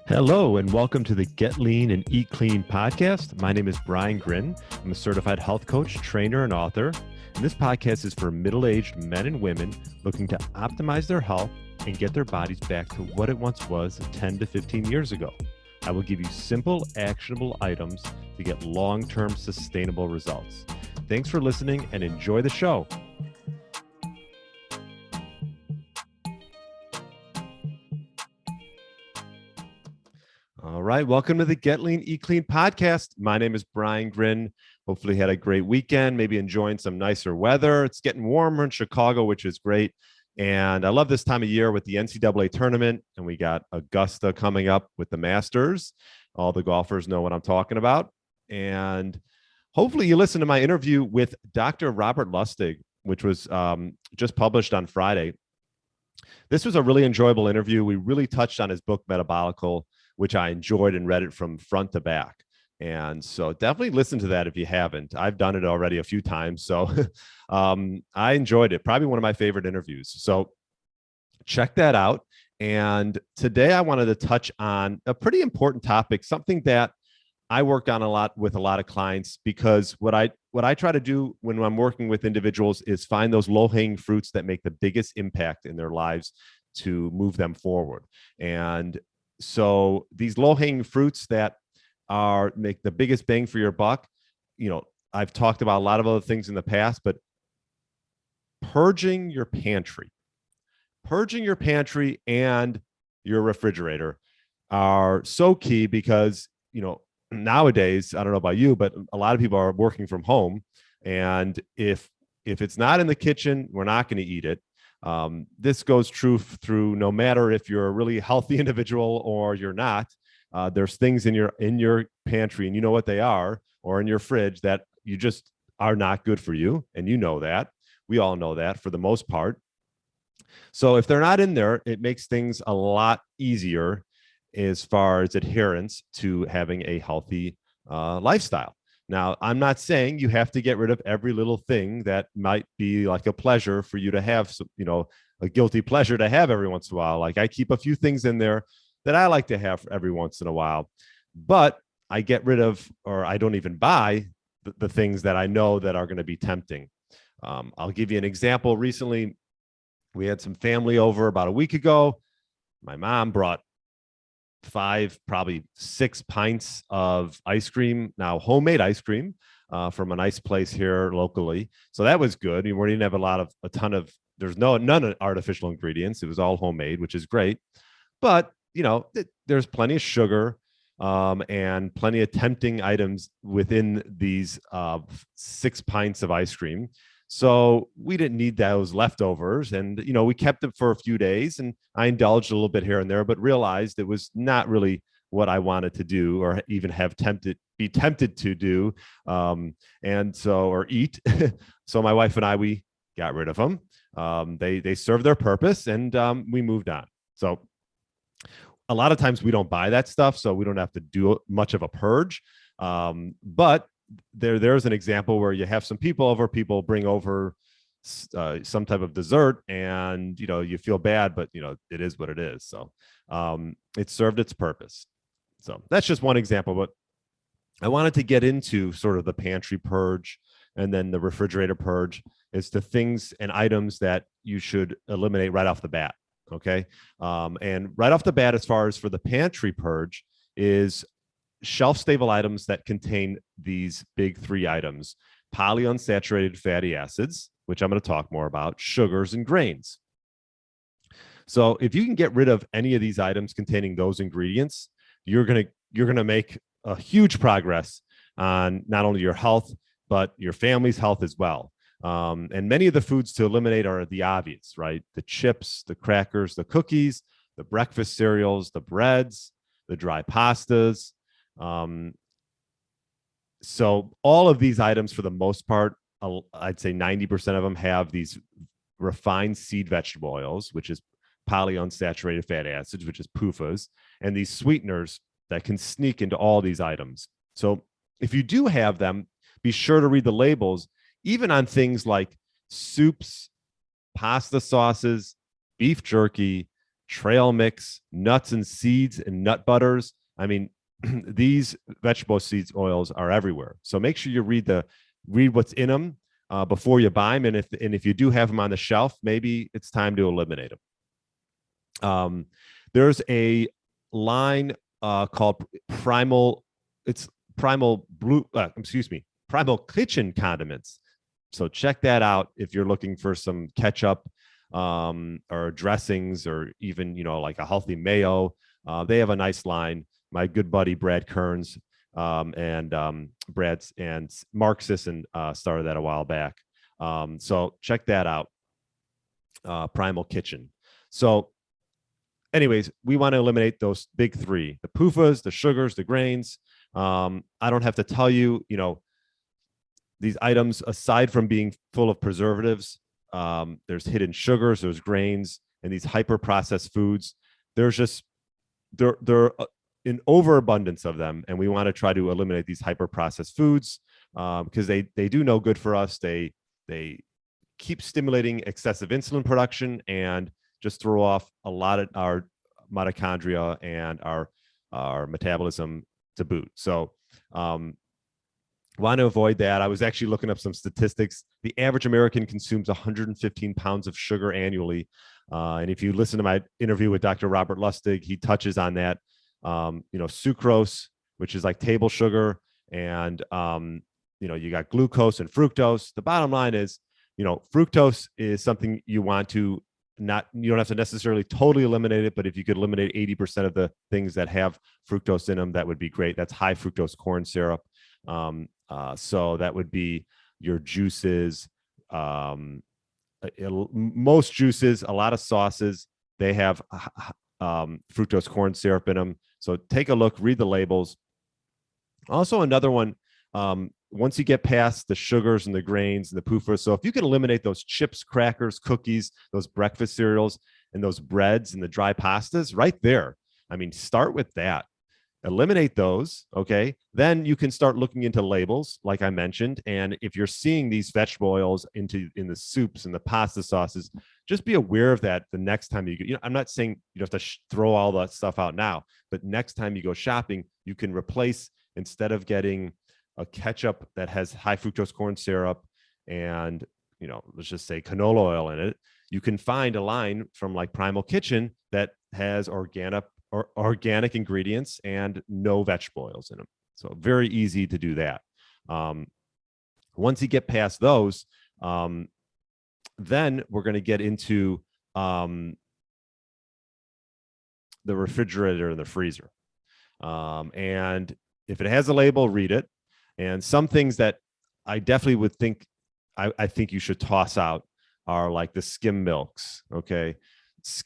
Hello, and welcome to the Get Lean and Eat Clean podcast. My name is Brian Grin. I'm a certified health coach, trainer, and author. And this podcast is for middle-aged men and women looking to optimize their health and get their bodies back to what it once was 10 to 15 years ago. I will give you simple, actionable items to get long-term sustainable results. Thanks for listening and enjoy the show. All right, welcome to the Get Lean, Eat Clean podcast. My name is Brian Grin. Hopefully you had a great weekend, maybe enjoying some nicer weather. It's getting warmer in Chicago, which is great. And I love this time of year with the NCAA tournament. And we got Augusta coming up with the Masters. All the golfers know what I'm talking about. And hopefully you listened to my interview with Dr. Robert Lustig, which was just published on Friday. This was a really enjoyable interview. We really touched on his book, Metabolical, which I enjoyed and read it from front to back. And so definitely listen to that if you haven't. I've done it already a few times. So I enjoyed it. Probably one of my favorite interviews. So check that out. And today I wanted to touch on a pretty important topic, something that I work on a lot with a lot of clients, because what I try to do when I'm working with individuals is find those low-hanging fruits that make the biggest impact in their lives to move them forward. And so these low-hanging fruits that make the biggest bang for your buck, I've talked about a lot of other things in the past, but purging your pantry and your refrigerator are so key because, nowadays, I don't know about you, but a lot of people are working from home. And if it's not in the kitchen, we're not going to eat it. This goes true through no matter if you're a really healthy individual or you're not. There's things in your pantry, and you know what they are, or in your fridge that you just are not good for you. And you know that. We all know that for the most part. So if they're not in there, it makes things a lot easier as far as adherence to having a healthy lifestyle. Now, I'm not saying you have to get rid of every little thing that might be like a pleasure for you to have, a guilty pleasure to have every once in a while. Like I keep a few things in there that I like to have every once in a while, but I get rid of, or I don't even buy the things that I know that are going to be tempting. I'll give you an example. Recently, we had some family over about a week ago. My mom brought 5, probably 6 pints of ice cream, now homemade ice cream from a nice place here locally. So that was good. We didn't have there's none of artificial ingredients. It was all homemade, which is great. But, there's plenty of sugar and plenty of tempting items within these 6 pints of ice cream. So we didn't need those leftovers. And, we kept them for a few days, and I indulged a little bit here and there, but realized it was not really what I wanted to do or even be tempted to do. Or eat. So my wife and I, we got rid of them. They served their purpose, and we moved on. So a lot of times we don't buy that stuff, so we don't have to do much of a purge. But there's an example where you have some people bring over some type of dessert, and you feel bad, but it is what it is. So it served its purpose. So that's just one example, but I wanted to get into sort of the pantry purge and then the refrigerator purge as to things and items that you should eliminate right off the bat. Okay. And right off the bat, as far as for the pantry purge, is shelf-stable items that contain these big 3 items: polyunsaturated fatty acids, which I'm going to talk more about, sugars, and grains. So if you can get rid of any of these items containing those ingredients, you're going to make a huge progress on not only your health, but your family's health as well. And many of the foods to eliminate are the obvious, right? The chips, the crackers, the cookies, the breakfast cereals, the breads, the dry pastas. So all of these items, for the most part, I'd say 90% of them have these refined seed vegetable oils, which is polyunsaturated fatty acids, which is PUFAs, and these sweeteners that can sneak into all these items. So if you do have them, be sure to read the labels, even on things like soups, pasta sauces, beef jerky, trail mix, nuts and seeds and nut butters. I mean, these vegetable seeds oils are everywhere. So make sure you read what's in them before you buy them. And if you do have them on the shelf, maybe it's time to eliminate them. There's a line called Primal. It's Primal Blue. Primal Kitchen Condiments. So check that out if you're looking for some ketchup or dressings, or even like a healthy mayo. They have a nice line. My good buddy Brad Kearns Brad's and Mark Sisson started that a while back. So check that out. Primal Kitchen. So anyways, we want to eliminate those big three: the PUFAs, the sugars, the grains. I don't have to tell you, these items, aside from being full of preservatives, there's hidden sugars, there's grains, and these hyper processed foods. There's just they're in overabundance of them, and we want to try to eliminate these hyper processed foods because they do no good for us. They keep stimulating excessive insulin production and just throw off a lot of our mitochondria and our metabolism to boot. So want to avoid that. I was actually looking up some statistics. The average American consumes 115 pounds of sugar annually. And if you listen to my interview with Dr. Robert Lustig, he touches on that. Sucrose, which is like table sugar, and you got glucose and fructose. The bottom line is, fructose is something you want to you don't have to necessarily totally eliminate it, but if you could eliminate 80% of the things that have fructose in them, that would be great. That's high fructose corn syrup. So that would be your juices, most juices, a lot of sauces, they have fructose corn syrup in them. So take a look, read the labels. Also, another one, once you get past the sugars and the grains and the PUFAs, so if you can eliminate those chips, crackers, cookies, those breakfast cereals, and those breads and the dry pastas right there, I mean, start with that. Eliminate those, okay? Then you can start looking into labels, like I mentioned. And if you're seeing these vegetable oils in the soups and the pasta sauces, just be aware of that the next time you go. I'm not saying you have to throw all that stuff out now, but next time you go shopping, you can replace, instead of getting a ketchup that has high fructose corn syrup and, let's just say canola oil in it, you can find a line from like Primal Kitchen that has organic ingredients and no vegetable oils in them. So very easy to do that. Once you get past those, then we're going to get into the refrigerator and the freezer. And if it has a label, read it. And some things that I definitely would think, I think you should toss out are like the Skim Milks. Okay.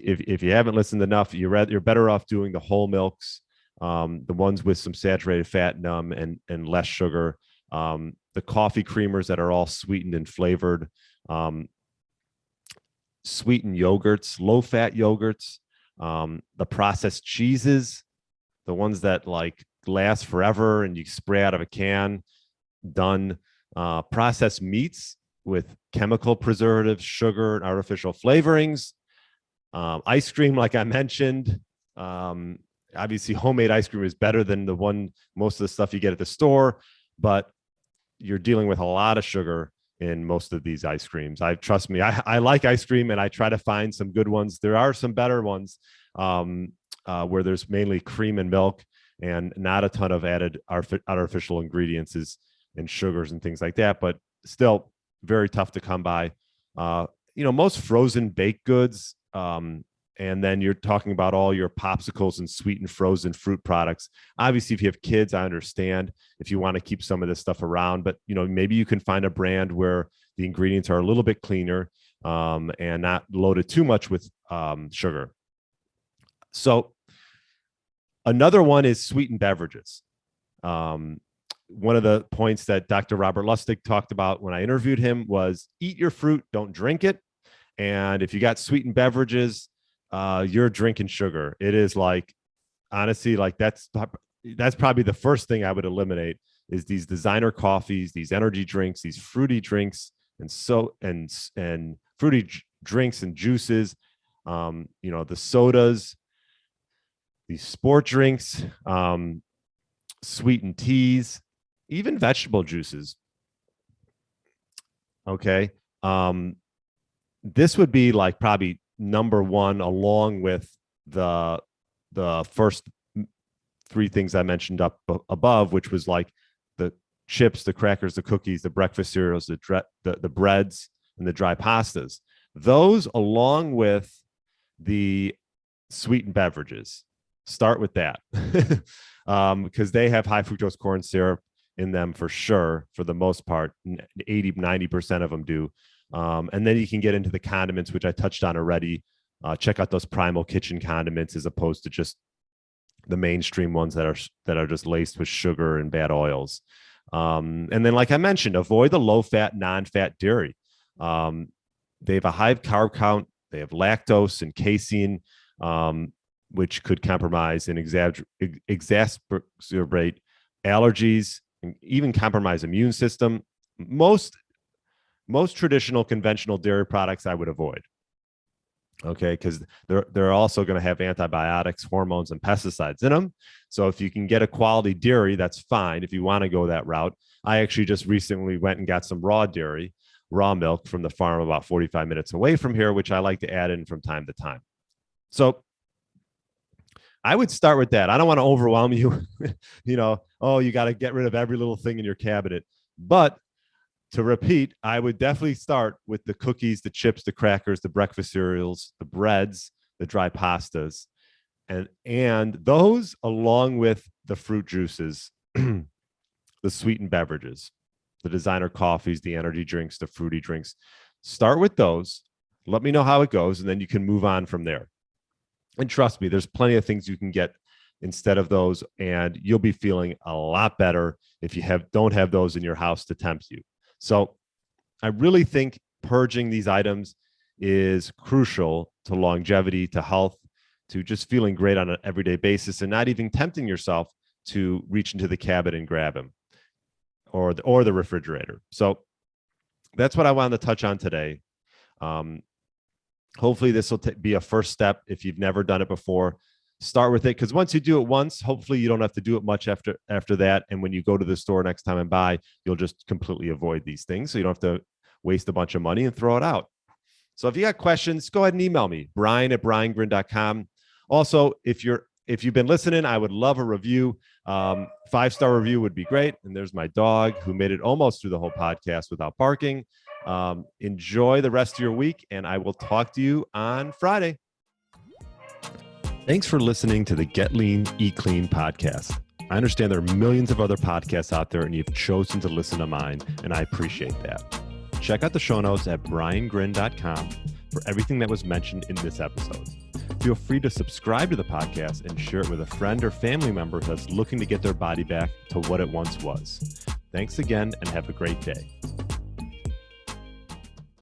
If you haven't listened enough, you're better off doing the whole milks, the ones with some saturated fat in them and less sugar, the coffee creamers that are all sweetened and flavored, sweetened yogurts, low-fat yogurts, the processed cheeses, the ones that like last forever and you spray out of a can, done. Processed meats with chemical preservatives, sugar, and artificial flavorings. Ice cream, like I mentioned, obviously homemade ice cream is better than most of the stuff you get at the store, but you're dealing with a lot of sugar in most of these ice creams. Trust me, I like ice cream and I try to find some good ones. There are some better ones where there's mainly cream and milk and not a ton of added artificial ingredients and sugars and things like that, but still very tough to come by. Most frozen baked goods, and then you're talking about all your popsicles and sweetened frozen fruit products. Obviously, if you have kids, I understand if you want to keep some of this stuff around, but maybe you can find a brand where the ingredients are a little bit cleaner and not loaded too much with sugar. So another one is sweetened beverages. One of the points that Dr. Robert Lustig talked about when I interviewed him was eat your fruit, don't drink it. And if you got sweetened beverages, you're drinking sugar. It is like, honestly, like that's probably the first thing I would eliminate is these designer coffees, these energy drinks, these fruity drinks, and fruity drinks and juices. The sodas, these sport drinks, sweetened teas, even vegetable juices. Okay. This would be like probably number one, along with the first three things I mentioned up above, which was like the chips, the crackers, the cookies, the breakfast cereals, the breads, and the dry pastas. Those, along with the sweetened beverages, start with that because they have high fructose corn syrup in them for sure. For the most part, 80-90% of them do. And then you can get into the condiments, which I touched on already. Check out those Primal Kitchen condiments as opposed to just the mainstream ones that are just laced with sugar and bad oils. And then, like I mentioned, avoid the low-fat, non-fat dairy. They have a high carb count. They have lactose and casein, which could compromise and exacerbate allergies and even compromise immune system. Most traditional conventional dairy products I would avoid. Okay, because they're also going to have antibiotics, hormones, and pesticides in them. So if you can get a quality dairy, that's fine. If you want to go that route, I actually just recently went and got some raw milk from the farm about 45 minutes away from here, which I like to add in from time to time. So I would start with that. I don't want to overwhelm you. You got to get rid of every little thing in your cabinet. But to repeat, I would definitely start with the cookies, the chips, the crackers, the breakfast cereals, the breads, the dry pastas, and those, along with the fruit juices, the sweetened beverages, the designer coffees, the energy drinks, the fruity drinks. Start with those. Let me know how it goes, and then you can move on from there. And trust me, there's plenty of things you can get instead of those, and you'll be feeling a lot better if you don't have those in your house to tempt you. So I really think purging these items is crucial to longevity, to health, to just feeling great on an everyday basis, and not even tempting yourself to reach into the cabinet and grab them or the refrigerator. So that's what I wanted to touch on today. Hopefully this will be a first step. If you've never done it before, start with it, because once you do it once, hopefully you don't have to do it much after that. And when you go to the store next time and buy, you'll just completely avoid these things, so you don't have to waste a bunch of money and throw it out. So if you got questions, go ahead and email me, brian@briangrin.com. Also, if you've been listening, I would love a review. 5-star review would be great. And there's my dog who made it almost through the whole podcast without barking. Enjoy the rest of your week, and I will talk to you on Friday. Thanks for listening to the Get Lean, Eat Clean podcast. I understand there are millions of other podcasts out there, and you've chosen to listen to mine, and I appreciate that. Check out the show notes at briangrin.com for everything that was mentioned in this episode. Feel free to subscribe to the podcast and share it with a friend or family member that's looking to get their body back to what it once was. Thanks again, and have a great day.